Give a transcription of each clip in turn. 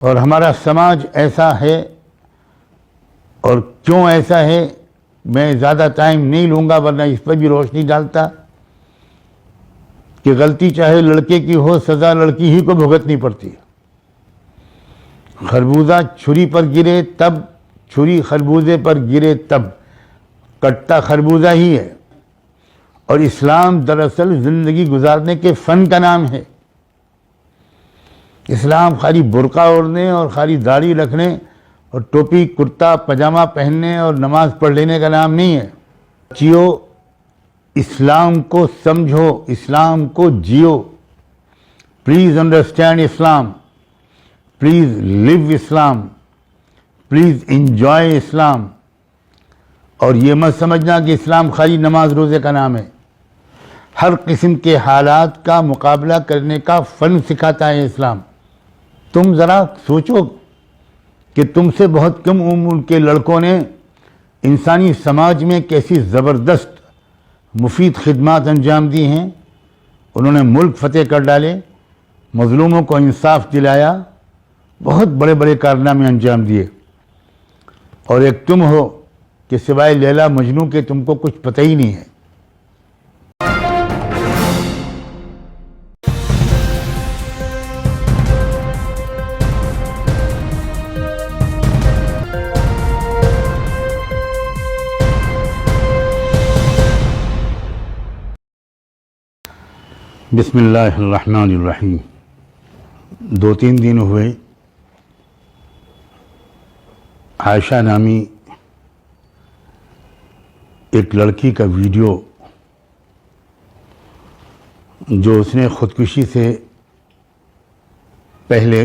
اور ہمارا سماج ایسا ہے، اور کیوں ایسا ہے میں زیادہ ٹائم نہیں لوں گا ورنہ اس پر بھی روشنی ڈالتا کہ غلطی چاہے لڑکے کی ہو، سزا لڑکی ہی کو بھگتنی پڑتی ہے۔ خربوزہ چھری پر گرے تب، چھری خربوزے پر گرے تب، کٹتا خربوزہ ہی ہے۔ اور اسلام دراصل زندگی گزارنے کے فن کا نام ہے۔ اسلام خالی برقع اوڑھنے اور خالی داڑھی رکھنے اور ٹوپی کرتا پاجامہ پہننے اور نماز پڑھ لینے کا نام نہیں ہے۔ بچیو، اسلام کو سمجھو، اسلام کو جیو۔ Please understand Islam, please live Islam, please enjoy Islam. اور یہ مت سمجھنا کہ اسلام خالی نماز روزے کا نام ہے۔ ہر قسم کے حالات کا مقابلہ کرنے کا فن سکھاتا ہے اسلام۔ تم ذرا سوچو کہ تم سے بہت کم عمر کے لڑکوں نے انسانی سماج میں کیسی زبردست مفید خدمات انجام دی ہیں۔ انہوں نے ملک فتح کر ڈالے، مظلوموں کو انصاف دلایا، بہت بڑے بڑے کارنامے انجام دیے۔ اور ایک تم ہو کہ سوائے لیلا مجنوں کے تم کو کچھ پتہ ہی نہیں ہے۔ بسم اللہ الرحمن الرحیم۔ 2-3 دن ہوئے عائشہ نامی ایک لڑکی کا ویڈیو جو اس نے خودکشی سے پہلے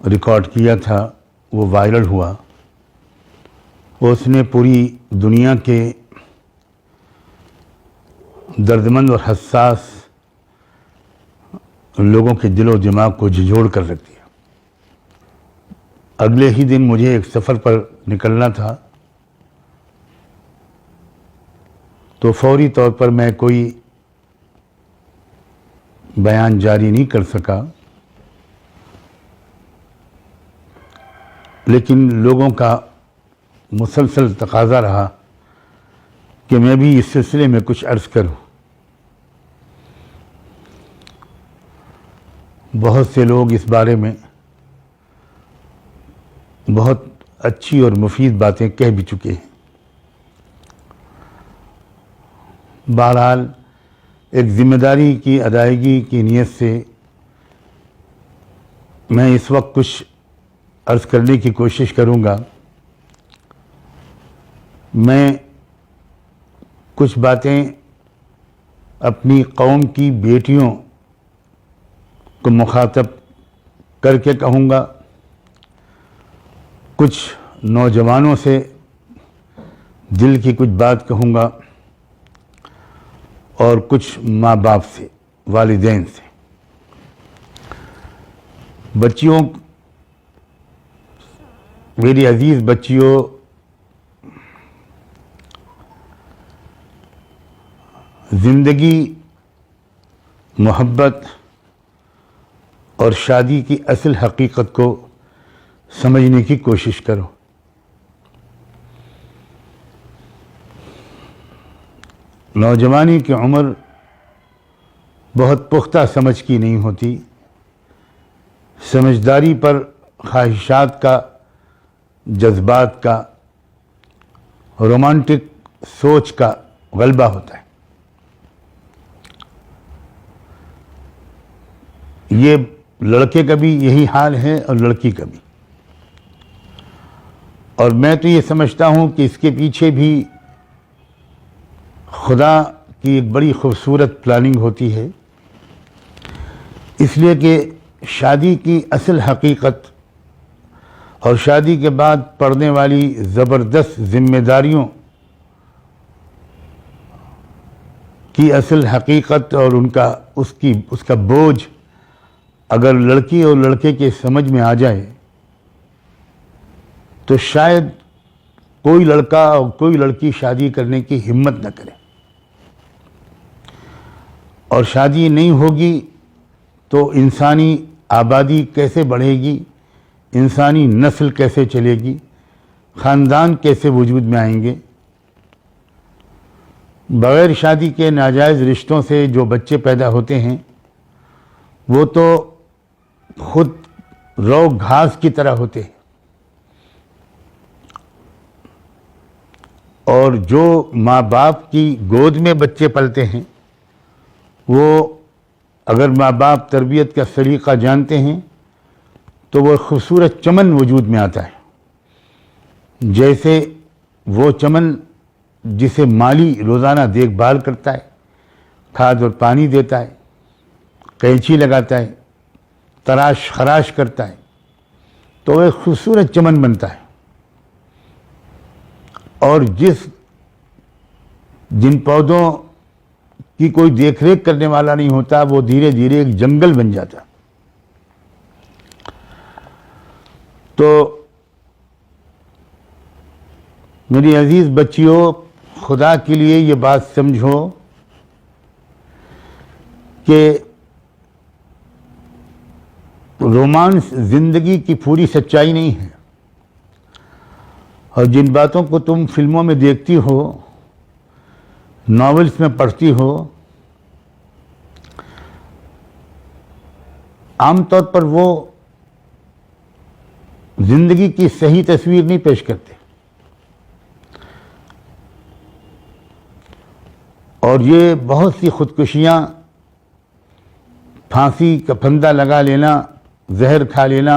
ریکارڈ کیا تھا وہ وائرل ہوا۔ اس نے پوری دنیا کے دردمند اور حساس لوگوں کے دل و دماغ کو جھنجھوڑ کر رکھ دیا۔ اگلے ہی دن مجھے ایک سفر پر نکلنا تھا، تو فوری طور پر میں کوئی بیان جاری نہیں کر سکا، لیکن لوگوں کا مسلسل تقاضا رہا کہ میں بھی اس سلسلے میں کچھ عرض کروں۔ بہت سے لوگ اس بارے میں بہت اچھی اور مفید باتیں کہہ بھی چکے ہیں۔ بہرحال ایک ذمہ داری کی ادائیگی کی نیت سے میں اس وقت کچھ عرض کرنے کی کوشش کروں گا۔ میں کچھ باتیں اپنی قوم کی بیٹیوں کو مخاطب کر کے کہوں گا، کچھ نوجوانوں سے دل کی کچھ بات کہوں گا، اور کچھ ماں باپ سے، والدین سے۔ بچیوں، میری عزیز بچیوں، زندگی، محبت اور شادی کی اصل حقیقت کو سمجھنے کی کوشش کرو۔ نوجوانی کی عمر بہت پختہ سمجھ کی نہیں ہوتی۔ سمجھداری پر خواہشات کا، جذبات کا، رومانٹک سوچ کا غلبہ ہوتا ہے۔ یہ لڑکے کا بھی یہی حال ہے اور لڑکی کا بھی۔ اور میں تو یہ سمجھتا ہوں کہ اس کے پیچھے بھی خدا کی ایک بڑی خوبصورت پلاننگ ہوتی ہے، اس لیے کہ شادی کی اصل حقیقت اور شادی کے بعد پڑنے والی زبردست ذمہ داریوں کی اصل حقیقت اور اس کا بوجھ اگر لڑکی اور لڑکے کے سمجھ میں آ جائے تو شاید کوئی لڑکا اور کوئی لڑکی شادی کرنے کی ہمت نہ کرے، اور شادی نہیں ہوگی تو انسانی آبادی کیسے بڑھے گی، انسانی نسل کیسے چلے گی، خاندان کیسے وجود میں آئیں گے۔ بغیر شادی کے ناجائز رشتوں سے جو بچے پیدا ہوتے ہیں وہ تو خود رو گھاس کی طرح ہوتے ہیں، اور جو ماں باپ کی گود میں بچے پلتے ہیں وہ اگر ماں باپ تربیت کا سلیقہ جانتے ہیں تو وہ خوبصورت چمن وجود میں آتا ہے، جیسے وہ چمن جسے مالی روزانہ دیکھ بھال کرتا ہے، کھاد اور پانی دیتا ہے، قینچی لگاتا ہے، تراش خراش کرتا ہے، تو وہ ایک خوبصورت چمن بنتا ہے۔ اور جن پودوں کی کوئی دیکھ ریکھ کرنے والا نہیں ہوتا وہ دھیرے دھیرے ایک جنگل بن جاتا۔ تو میری عزیز بچیوں، خدا کے لیے یہ بات سمجھو کہ رومانس زندگی کی پوری سچائی نہیں ہے، اور جن باتوں کو تم فلموں میں دیکھتی ہو، ناولز میں پڑھتی ہو، عام طور پر وہ زندگی کی صحیح تصویر نہیں پیش کرتے، اور یہ بہت سی خودکشیاں، پھانسی کا پھندا لگا لینا، زہر کھا لینا،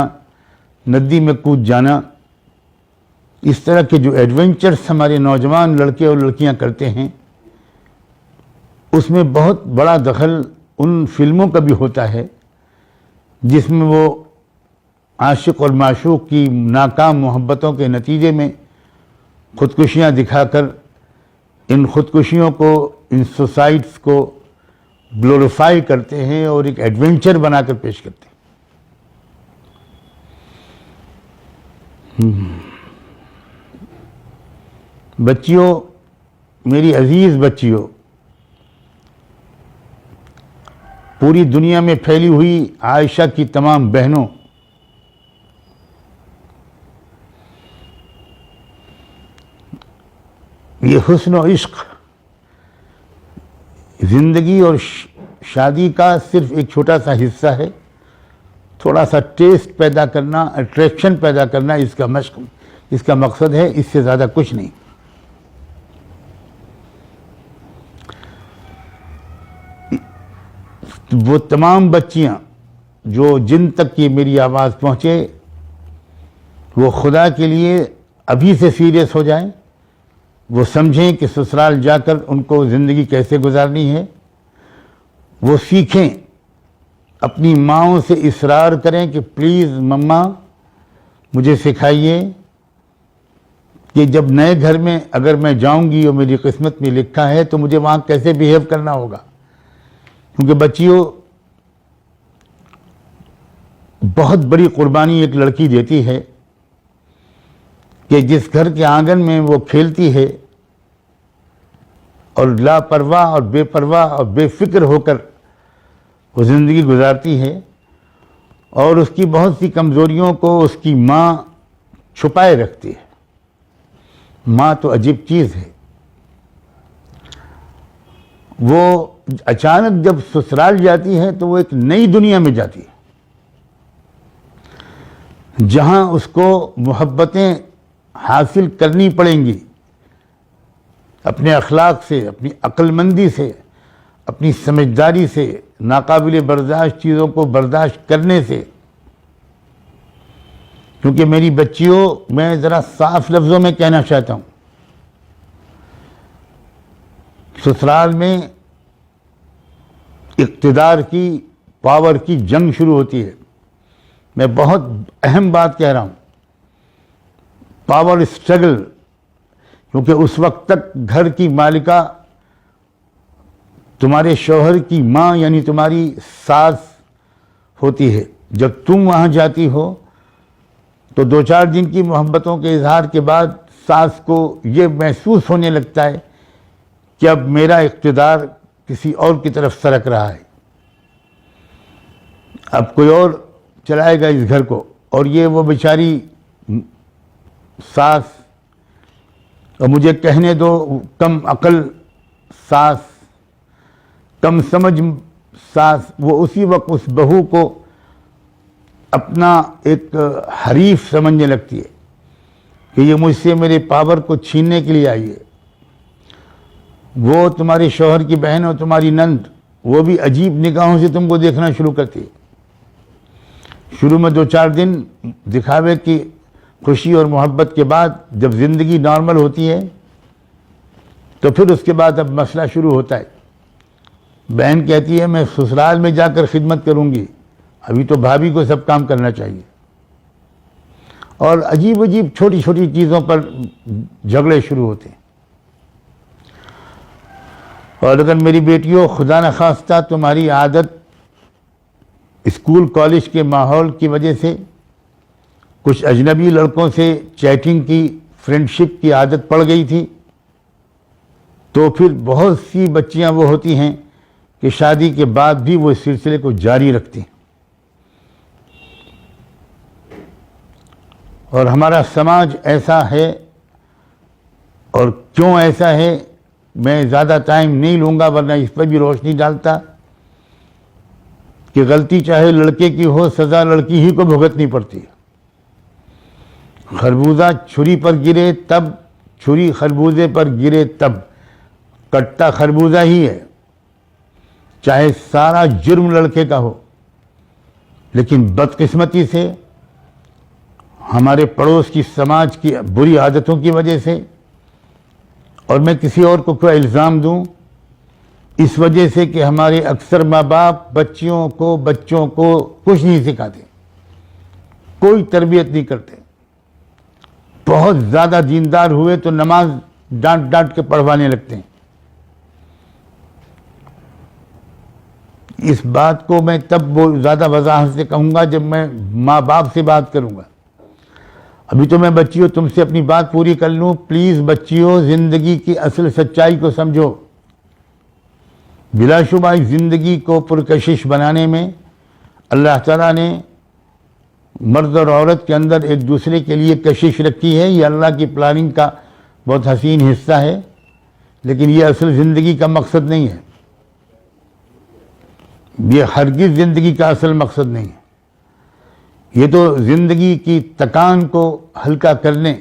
ندی میں کود جانا، اس طرح کے جو ایڈونچرز ہمارے نوجوان لڑکے اور لڑکیاں کرتے ہیں، اس میں بہت بڑا دخل ان فلموں کا بھی ہوتا ہے جس میں وہ عاشق اور معشوق کی ناکام محبتوں کے نتیجے میں خودکشیاں دکھا کر ان خودکشیوں کو، ان سوسائڈس کو گلوریفائی کرتے ہیں اور ایک ایڈونچر بنا کر پیش کرتے ہیں۔ بچیوں، میری عزیز بچیوں، پوری دنیا میں پھیلی ہوئی عائشہ کی تمام بہنوں، یہ حسن و عشق زندگی اور شادی کا صرف ایک چھوٹا سا حصہ ہے۔ تھوڑا سا ٹیسٹ پیدا کرنا، اٹریکشن پیدا کرنا اس کا مشق، اس کا مقصد ہے، اس سے زیادہ کچھ نہیں۔ وہ تمام بچیاں جو جن تک یہ میری آواز پہنچے وہ خدا کے لیے ابھی سے سیریس ہو جائیں، وہ سمجھیں کہ سسرال جا کر ان کو زندگی کیسے گزارنی ہے، وہ سیکھیں، اپنی ماؤں سے اصرار کریں کہ پلیز مما مجھے سکھائیے کہ جب نئے گھر میں اگر میں جاؤں گی اور میری قسمت میں لکھا ہے تو مجھے وہاں کیسے بیہیو کرنا ہوگا۔ کیونکہ بچیوں، بہت بڑی قربانی ایک لڑکی دیتی ہے کہ جس گھر کے آنگن میں وہ کھیلتی ہے اور لاپرواہ اور بے پرواہ اور بے فکر ہو کر وہ زندگی گزارتی ہے، اور اس کی بہت سی کمزوریوں کو اس کی ماں چھپائے رکھتی ہے۔ ماں تو عجیب چیز ہے، وہ اچانک جب سسرال جاتی ہے تو وہ ایک نئی دنیا میں جاتی ہے جہاں اس کو محبتیں حاصل کرنی پڑیں گی، اپنے اخلاق سے، اپنی عقل مندی سے، اپنی سمجھداری سے، ناقابل برداشت چیزوں کو برداشت کرنے سے۔ کیونکہ میری بچیوں، میں ذرا صاف لفظوں میں کہنا چاہتا ہوں، سسرال میں اقتدار کی، پاور کی جنگ شروع ہوتی ہے۔ میں بہت اہم بات کہہ رہا ہوں، پاور اسٹرگل، کیونکہ اس وقت تک گھر کی مالکہ تمہارے شوہر کی ماں یعنی تمہاری ساس ہوتی ہے۔ جب تم وہاں جاتی ہو تو دو چار دن کی محبتوں کے اظہار کے بعد ساس کو یہ محسوس ہونے لگتا ہے کہ اب میرا اقتدار کسی اور کی طرف سرک رہا ہے، اب کوئی اور چلائے گا اس گھر کو. اور یہ وہ بیچاری ساس, اور مجھے کہنے دو کم عقل ساس, کم سمجھ ساس, وہ اسی وقت اس بہو کو اپنا ایک حریف سمجھنے لگتی ہے کہ یہ مجھ سے میرے پاور کو چھیننے کے لیے آئی ہے. وہ تمہارے شوہر کی بہن اور تمہاری نند, وہ بھی عجیب نگاہوں سے تم کو دیکھنا شروع کرتی ہے. شروع میں 2-4 دن دکھاوے کی خوشی اور محبت کے بعد جب زندگی نارمل ہوتی ہے تو پھر اس کے بعد اب مسئلہ شروع ہوتا ہے. بہن کہتی ہے میں سسرال میں جا کر خدمت کروں گی, ابھی تو بھابھی کو سب کام کرنا چاہیے. اور عجیب عجیب چھوٹی چھوٹی چیزوں پر جھگڑے شروع ہوتے ہیں. اور اگر میری بیٹیوں خدا نخواستہ تمہاری عادت اسکول کالج کے ماحول کی وجہ سے کچھ اجنبی لڑکوں سے چیٹنگ کی, فرینڈشپ کی عادت پڑ گئی تھی, تو پھر بہت سی بچیاں وہ ہوتی ہیں کہ شادی کے بعد بھی وہ اس سلسلے کو جاری رکھتی ہیں. اور ہمارا سماج ایسا ہے, اور کیوں ایسا ہے میں زیادہ ٹائم نہیں لوں گا ورنہ اس پر بھی روشنی ڈالتا کہ غلطی چاہے لڑکے کی ہو سزا لڑکی ہی کو بھگتنی پڑتی ہے. خربوزہ چھری پر گرے تب, چھری خربوزے پر گرے تب, کٹتا خربوزہ ہی ہے. چاہے سارا جرم لڑکے کا ہو, لیکن بدقسمتی سے ہمارے پڑوس کی سماج کی بری عادتوں کی وجہ سے, اور میں کسی اور کو کوئی الزام دوں, اس وجہ سے کہ ہمارے اکثر ماں باپ بچوں کو کچھ نہیں سکھاتے, کوئی تربیت نہیں کرتے. بہت زیادہ دیندار ہوئے تو نماز ڈانٹ ڈانٹ کے پڑھوانے لگتے ہیں. اس بات کو میں تب زیادہ وضاحت سے کہوں گا جب میں ماں باپ سے بات کروں گا. ابھی تو میں بچیوں تم سے اپنی بات پوری کر لوں. پلیز بچیوں, زندگی کی اصل سچائی کو سمجھو. بلا شبہ اس زندگی کو پرکشش بنانے میں اللہ تعالیٰ نے مرد اور عورت کے اندر ایک دوسرے کے لیے کشش رکھی ہے. یہ اللہ کی پلاننگ کا بہت حسین حصہ ہے, لیکن یہ اصل زندگی کا مقصد نہیں ہے. یہ ہرگز زندگی کا اصل مقصد نہیں ہے. یہ تو زندگی کی تکان کو ہلکا کرنے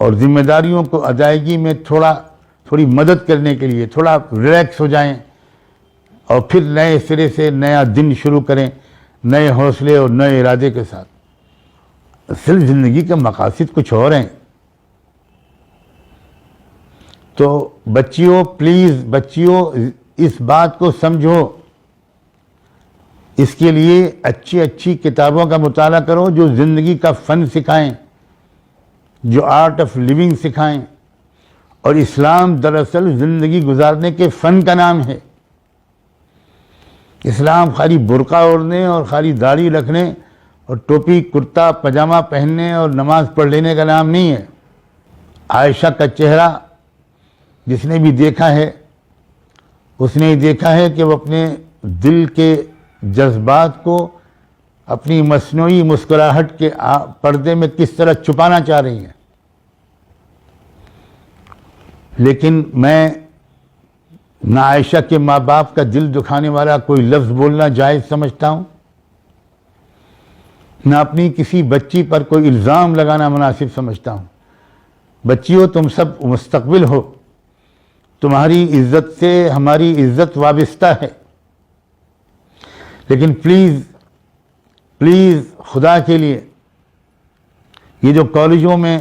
اور ذمہ داریوں کو ادائیگی میں تھوڑی مدد کرنے کے لیے, تھوڑا ریلیکس ہو جائیں اور پھر نئے سرے سے نیا دن شروع کریں, نئے حوصلے اور نئے ارادے کے ساتھ. اصل زندگی کے مقاصد کچھ اور ہیں. تو بچیوں, پلیز بچیوں, اس بات کو سمجھو. اس کے لیے اچھی اچھی کتابوں کا مطالعہ کرو جو زندگی کا فن سکھائیں, جو آرٹ آف لیونگ سکھائیں. اور اسلام دراصل زندگی گزارنے کے فن کا نام ہے. اسلام خالی برقع اوڑھنے اور خالی داڑھی رکھنے اور ٹوپی کرتا پاجامہ پہننے اور نماز پڑھ لینے کا نام نہیں ہے. عائشہ کا چہرہ جس نے بھی دیکھا ہے اس نے دیکھا ہے کہ وہ اپنے دل کے جذبات کو اپنی مصنوعی مسکراہٹ کے پردے میں کس طرح چھپانا چاہ رہی ہیں. لیکن میں نہ عائشہ کے ماں باپ کا دل دکھانے والا کوئی لفظ بولنا جائز سمجھتا ہوں, نہ اپنی کسی بچی پر کوئی الزام لگانا مناسب سمجھتا ہوں. بچیوں, تم سب مستقبل ہو, تمہاری عزت سے ہماری عزت وابستہ ہے. لیکن پلیز خدا کے لیے یہ جو کالجوں میں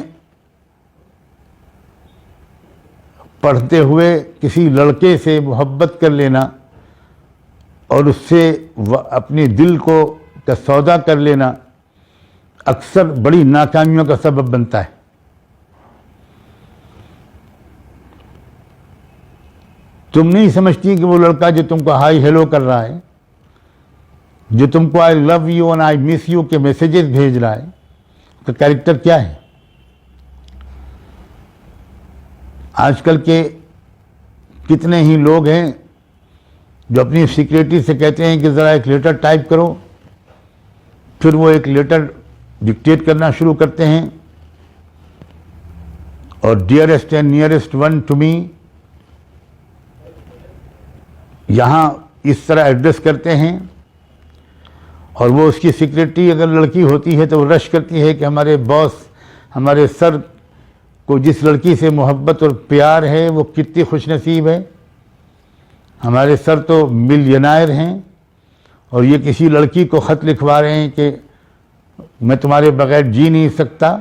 پڑھتے ہوئے کسی لڑکے سے محبت کر لینا اور اس سے اپنے دل کا سودا کر لینا اکثر بڑی ناکامیوں کا سبب بنتا ہے. تم نہیں سمجھتی کہ وہ لڑکا جو تم کو ہائی ہیلو کر رہا ہے, جو تم کو I love you and I miss you کے میسیجز بھیج رہا ہے, اس کا کیریکٹر کیا ہے. آج کل کے کتنے ہی لوگ ہیں جو اپنی سیکریٹری سے کہتے ہیں کہ ذرا ایک لیٹر ٹائپ کرو, پھر وہ ایک لیٹر ڈکٹیٹ کرنا شروع کرتے ہیں اور dearest and nearest one to me یہاں اس طرح ایڈریس کرتے ہیں. اور وہ اس کی سیکریٹری اگر لڑکی ہوتی ہے تو وہ رش کرتی ہے کہ ہمارے باس ہمارے سر کو جس لڑکی سے محبت اور پیار ہے وہ کتنی خوش نصیب ہے. ہمارے سر تو ملینائر ہیں اور یہ کسی لڑکی کو خط لکھوا رہے ہیں کہ میں تمہارے بغیر جی نہیں سکتا,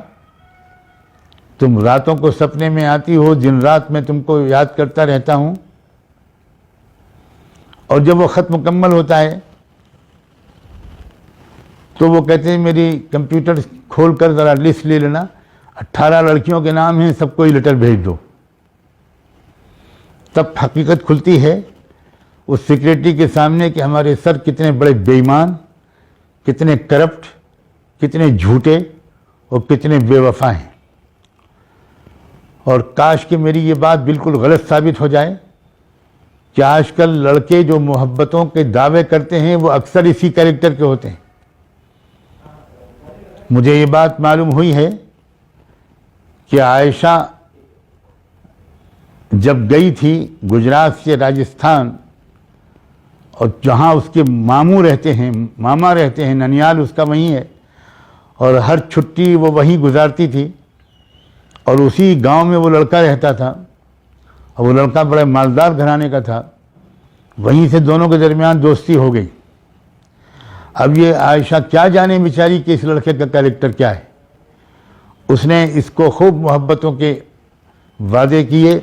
تم راتوں کو سپنے میں آتی ہو, دن رات میں تم کو یاد کرتا رہتا ہوں. اور جب وہ خط مکمل ہوتا ہے تو وہ کہتے ہیں میری کمپیوٹر کھول کر ذرا لسٹ لے لینا, 18 لڑکیوں کے نام ہیں, سب کو یہ لیٹر بھیج دو. تب حقیقت کھلتی ہے اس سیکریٹری کے سامنے کہ ہمارے سر کتنے بڑے بے ایمان, کتنے کرپٹ, کتنے جھوٹے اور کتنے بے وفا ہیں. اور کاش کہ میری یہ بات بالکل غلط ثابت ہو جائے کہ آج کل لڑکے جو محبتوں کے دعوے کرتے ہیں وہ اکثر اسی کیریکٹر کے ہوتے ہیں. مجھے یہ بات معلوم ہوئی ہے کہ عائشہ جب گئی تھی گجرات سے راجستھان اور جہاں اس کے ماموں رہتے ہیں, ماما رہتے ہیں, ننیال اس کا وہیں ہے, اور ہر چھٹی وہ وہیں گزارتی تھی اور اسی گاؤں میں وہ لڑکا رہتا تھا اور وہ لڑکا بڑے مالدار گھرانے کا تھا. وہیں سے دونوں کے درمیان دوستی ہو گئی. اب یہ عائشہ کیا جانے بیچاری کہ اس لڑکے کا کیریکٹر کیا ہے. اس نے اس کو خوب محبتوں کے وعدے کیے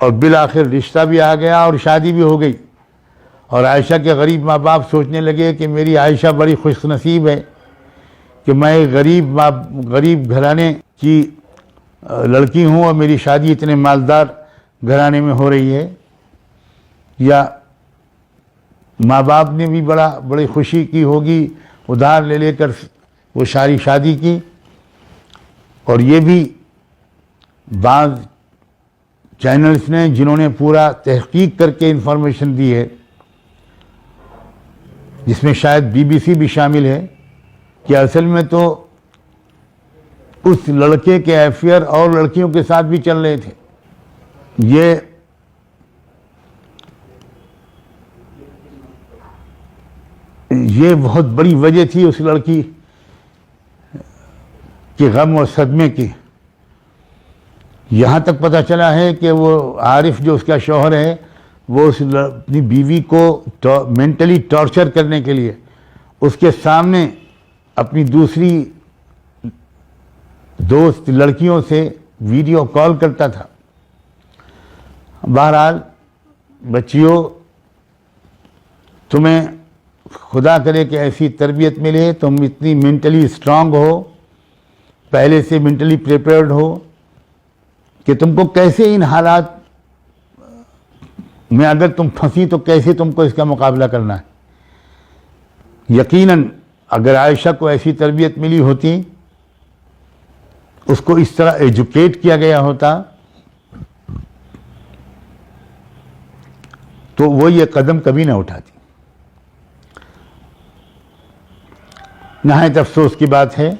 اور بالآخر رشتہ بھی آ گیا اور شادی بھی ہو گئی. اور عائشہ کے غریب ماں باپ سوچنے لگے کہ میری عائشہ بڑی خوش نصیب ہے کہ میں غریب گھرانے کی لڑکی ہوں اور میری شادی اتنے مالدار گھرانے میں ہو رہی ہے. یا ماں باپ نے بھی بڑی خوشی کی ہوگی, ادھار لے کر وہ شادی کی. اور یہ بھی بعض چینلز نے جنہوں نے پورا تحقیق کر کے انفارمیشن دی ہے, جس میں شاید BBC بھی شامل ہے, کہ اصل میں تو اس لڑکے کے افیئر اور لڑکیوں کے ساتھ بھی چل رہے تھے. یہ بہت بڑی وجہ تھی اس لڑکی کے غم اور صدمے کی. یہاں تک پتہ چلا ہے کہ وہ عارف جو اس کا شوہر ہے وہ اپنی بیوی کو مینٹلی ٹارچر کرنے کے لیے اس کے سامنے اپنی دوسری دوست لڑکیوں سے ویڈیو کال کرتا تھا. بہرحال بچیوں, تمہیں خدا کرے کہ ایسی تربیت ملے, تم اتنی مینٹلی اسٹرانگ ہو, پہلے سے مینٹلی پریپیئرڈ ہو کہ تم کو کیسے ان حالات میں اگر تم پھنسی تو کیسے تم کو اس کا مقابلہ کرنا ہے. یقیناً اگر عائشہ کو ایسی تربیت ملی ہوتی, اس کو اس طرح ایجوکیٹ کیا گیا ہوتا, تو وہ یہ قدم کبھی نہ اٹھاتی. نہایت افسوس کی بات ہے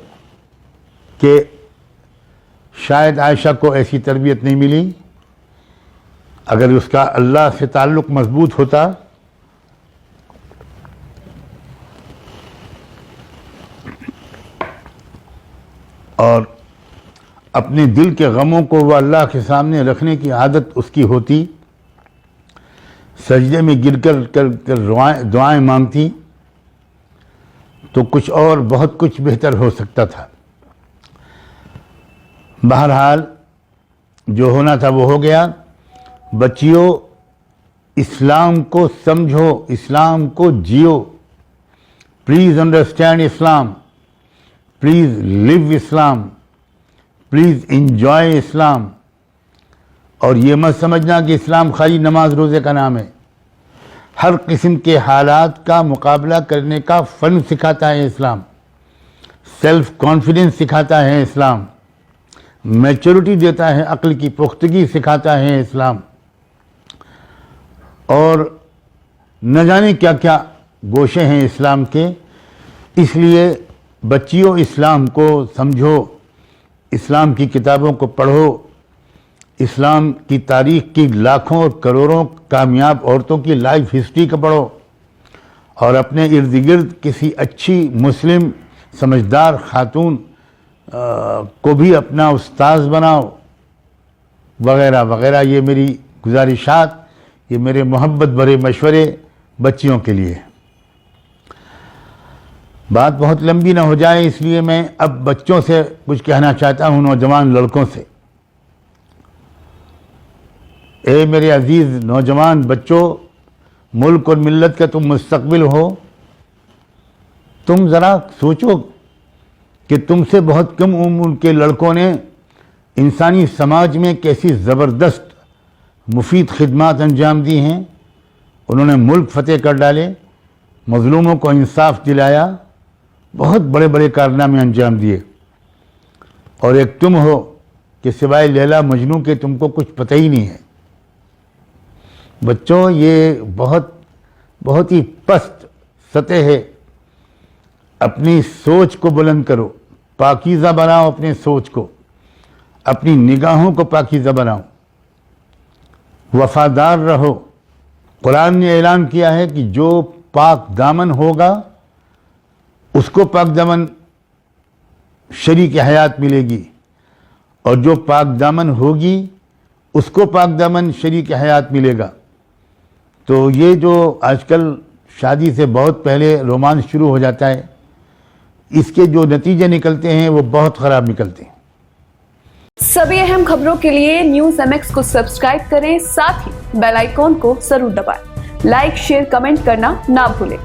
کہ شاید عائشہ کو ایسی تربیت نہیں ملی. اگر اس کا اللہ سے تعلق مضبوط ہوتا اور اپنے دل کے غموں کو وہ اللہ کے سامنے رکھنے کی عادت اس کی ہوتی, سجدے میں گر کر دعائیں مانگتی, تو کچھ اور بہت کچھ بہتر ہو سکتا تھا. بہرحال جو ہونا تھا وہ ہو گیا. بچیوں, اسلام کو سمجھو, اسلام کو جیو. Please understand Islam, please live Islam, please enjoy Islam. اور یہ مت سمجھنا کہ اسلام خالی نماز روزے کا نام ہے. ہر قسم کے حالات کا مقابلہ کرنے کا فن سکھاتا ہے اسلام, سیلف کانفیڈنس سکھاتا ہے اسلام, میچورٹی دیتا ہے, عقل کی پختگی سکھاتا ہے اسلام, اور نہ جانے کیا کیا گوشے ہیں اسلام کے. اس لیے بچیوں اسلام کو سمجھو، اسلام کی کتابوں کو پڑھو، اسلام کی تاریخ کی لاکھوں اور کروڑوں کامیاب عورتوں کی لائف ہسٹری کو پڑھو، اور اپنے ارد گرد کسی اچھی مسلم سمجھدار خاتون کو بھی اپنا استاذ بناؤ، وغیرہ وغیرہ۔ یہ میری گزارشات، یہ میرے محبت بھرے مشورے بچیوں کے لیے۔ بات بہت لمبی نہ ہو جائے، اس لیے میں اب بچوں سے کچھ کہنا چاہتا ہوں، نوجوان لڑکوں سے۔ اے میرے عزیز نوجوان بچوں، ملک اور ملت کا تم مستقبل ہو، تم ذرا سوچو کہ تم سے بہت کم عمر کے لڑکوں نے انسانی سماج میں کیسی زبردست مفید خدمات انجام دی ہیں۔ انہوں نے ملک فتح کر ڈالے، مظلوموں کو انصاف دلایا، بہت بڑے بڑے کارنامے انجام دیے، اور ایک تم ہو کہ سوائے لیلا مجنوں کے تم کو کچھ پتہ ہی نہیں ہے۔ بچوں، یہ بہت ہی پست سطح ہے۔ اپنی سوچ کو بلند کرو، پاکیزہ بناؤ اپنے سوچ کو، اپنی نگاہوں کو پاکیزہ بناؤ، وفادار رہو۔ قرآن نے اعلان کیا ہے کہ جو پاک دامن ہوگا اس کو پاک دامن شریک حیات ملے گی، اور جو پاک دامن ہوگی اس کو پاک دامن شریک حیات ملے گا۔ تو یہ جو آج کل شادی سے بہت پہلے رومانس شروع ہو جاتا ہے، اس کے جو نتیجے نکلتے ہیں وہ بہت خراب نکلتے ہیں۔ سبھی اہم خبروں کے لیے نیوز MX کو سبسکرائب کریں، ساتھ ہی بیل آئیکن کو ضرور دبائیں۔ لائک، شیئر، کمنٹ کرنا نہ بھولیں۔